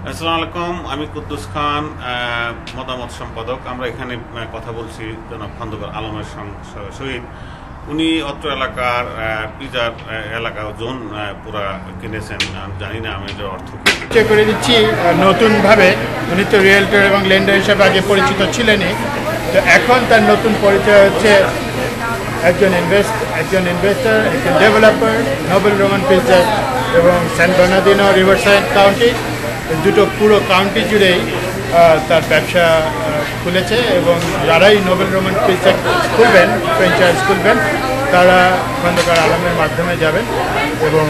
আসসালামু আলাইকুম, আমি কুদ্দুস খান, মতামত সম্পাদক। আমরা এখানে কথা বলছি জনাব খন্দকার আলমের সহিত। উনি অত্র এলাকার পিজার এলাকা জোন পুরা কিনেছেন। জানি না আমি এটার অর্থ চেক করে দিচ্ছি নতুনভাবে। উনি তো রিয়েলটর এবং লেন্ডার হিসাবে আগে পরিচিত ছিলেনই, তো এখন তার নতুন পরিচয় হচ্ছে একজন ইনভেস্টর, একজন ডেভেলপার, নোবেল রোমান পিজার এবং স্যান বার্নার্ডিনো রিভারসাইড কাউন্টি, দুটো পুরো কাউন্টি জুড়েই তার ব্যবসা খুলেছে। এবং যারাই নোবেল রোমান পিজা খুলবেন, ফ্র্যাঞ্চাইজ খুলবেন, তারা খন্দকার আলমের মাধ্যমে যাবেন এবং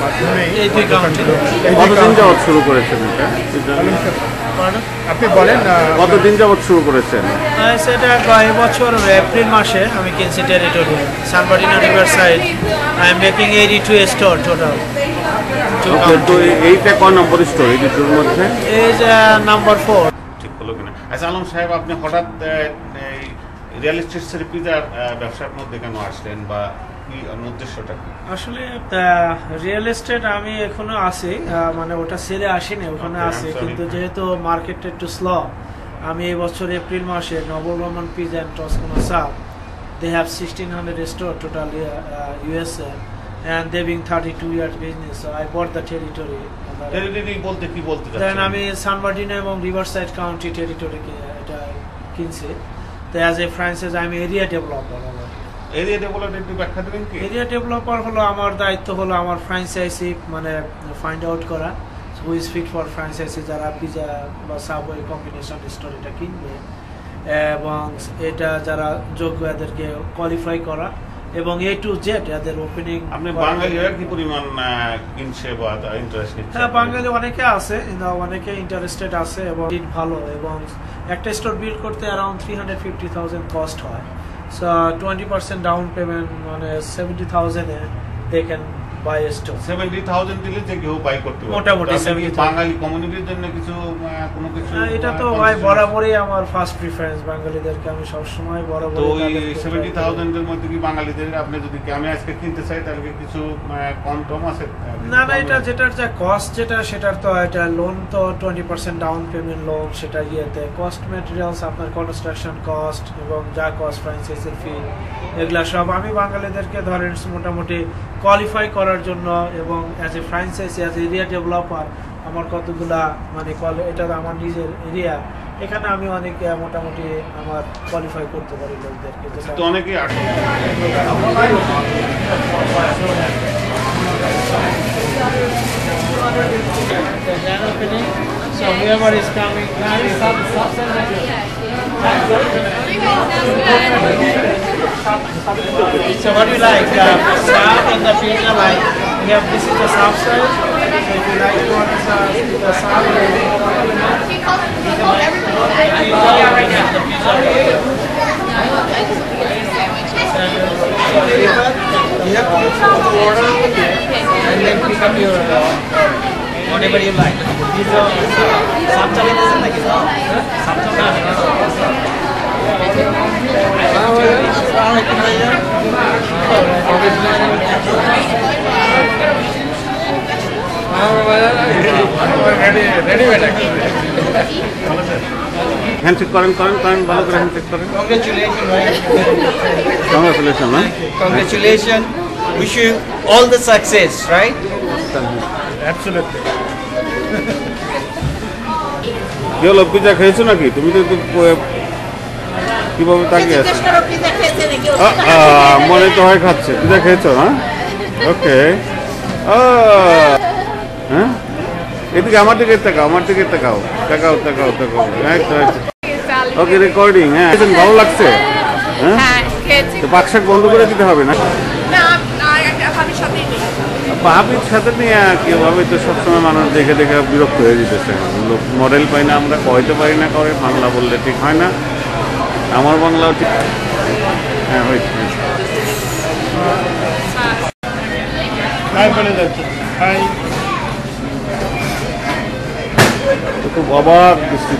মাধ্যমেই কতদিন যাবৎ শুরু করেছেন এটা? আপনি বলেন কতদিন যাবৎ শুরু করেছেন? সেটা কয়েক বছর এপ্রিল মাসে আমি কিনছি territorial San Bernardino Riverside. I am making 82 store total. তো এইটা কয় নম্বর স্টোর এই দুটোর মধ্যে? এই যে নাম্বার 4। ঠিক হলো কিনা? আচ্ছা আলম সাহেব, আপনি হঠাৎ রিয়েল এস্টেট পিজার ব্যবসার মধ্যে কেন আসলেন, বা কি উদ্দেশ্যটা কি? আসলে রিয়েল এস্টেট আমি এখনো আছি, মানে ওটা সেরে আসিনি, ওখানে আছি। কিন্তু যেহেতু মার্কেটটা একটু স্লো, আমি এই বছর এপ্রিল মাসে Noble Roman pizza and Tuscano sub, they have 1600 store total USA, and they being 32 years business, so I bought the territory. Territory বলতে কি বলতে দেন চাচ্ছেন? আমি সান বার্নার্ডিনো এবং রিভারসাইড কাউন্টি টেরিটরি এটা কিনছি। তো অ্যাজ এ ফ্র্যাঞ্চাইজ আমি এরিয়া ডেভেলপার। এরিয়া ডেভেলপমেন্ট একটু ব্যাখ্যা দেবেন কি? এরিয়া ডেভেলপার হলো আমার দায়িত্ব, হলো আমার ফ্র্যাঞ্চাইজি মানে ফাইন্ড আউট করা who is fit for franchise, যারা পিজা বা সাবওয়ে কম্বিনেশন স্টোর এটা কিনবে, এবং এটা যারা যোগ্য এদেরকে কোয়ালিফাই করা, এবং এ টু জেড এদের ওপেনিং। আপনি বাঙালিরা কি পরিমাণ কিনছে বা ইন্টারেস্ট নিচ্ছে? হ্যাঁ, বাঙালি অনেকে আছে, অনেকে ইন্টারেস্টেড আছে এবং ভালো। এবং একটা স্টোর বিল্ড করতে অ্যারাউন্ড 350,000 কস্ট হয়। সো 20% ডাউন পেমেন্ট মানে 70,000-এ they can buy a store. 70,000 দিলে যে কেউ বাই করতে পারবে মোটামুটি 70,000। বাঙালি কমিউনিটির জন্য কিছু কোনো কিছু? এটা তো ভাই বরাবরই আমার ফার্স্ট প্রিফারেন্স, বাঙালিদেরকে আমি সবসময় বরাবর। তো ওই 70,000 এর মধ্যে কি বাঙালিদের আপনি যদি আমি আজকে কিনতে চাই তাহলে কি কিছু কম টম আছে? না, এটা যেটার যা কস্ট, সেটার তো এটা লোন তো 20% ডাউন পেমেন্ট লোন, সেটা ইয়েতে কস্ট ম্যাটেরিয়ালস, আপনার কনস্ট্রাকশন কস্ট এবং যা কস্ট ফ্র্যাঞ্চাইজির ফি, এগুলা সব আমি বাঙালিদেরকে ধরেন মোটামুটি কোয়ালিফাই করার জন্য, এবং as a franchise, as area developer আমার কতগুলা মানে এটা আমার নিজের এরিয়া, এখানে আমি অনেক মোটামুটি আমার কোয়ালিফাই করতে পারি লোকদেরকে। তো অনেকেই আসে। So whoever is coming, so what do you like? South and the pizza, like we have, this is the south side. So if you like to order the south, you have to order and then pick up your whatever you like. These are samchale doesn't like it. Handshake করেন ভালো করে handshake করেন। Congratulations, man. Congratulations. Wish you all the success, right? Absolutely. কি হলো, pizza খেয়েছো নাকি? তুমি তো কিভাবে তাকিয়ে আছো? মনে তো হয় খাচ্ছে। পিজা খেয়েছো? হ্যাঁ, ওকে। হ্যাঁ, এদিকে আমার দিকে তাকাও। ওকে, রেকর্ডিং। হ্যাঁ, ভালো লাগছে? হ্যাঁ, তো পাকশাক বন্ধ করে দিতে হবে না? ভাবির সাথে নিয়ে কিভাবে তো সবসময় মানুষ দেখে বিরক্ত হয়ে যেতেছে। মডেল পাই না, আমরা কইতে পারি না, করে বাংলা বললে ঠিক হয় না। আমার বাংলাও ঠিক। হ্যাঁ, হয়েছে। খুব অবাক দৃষ্টি।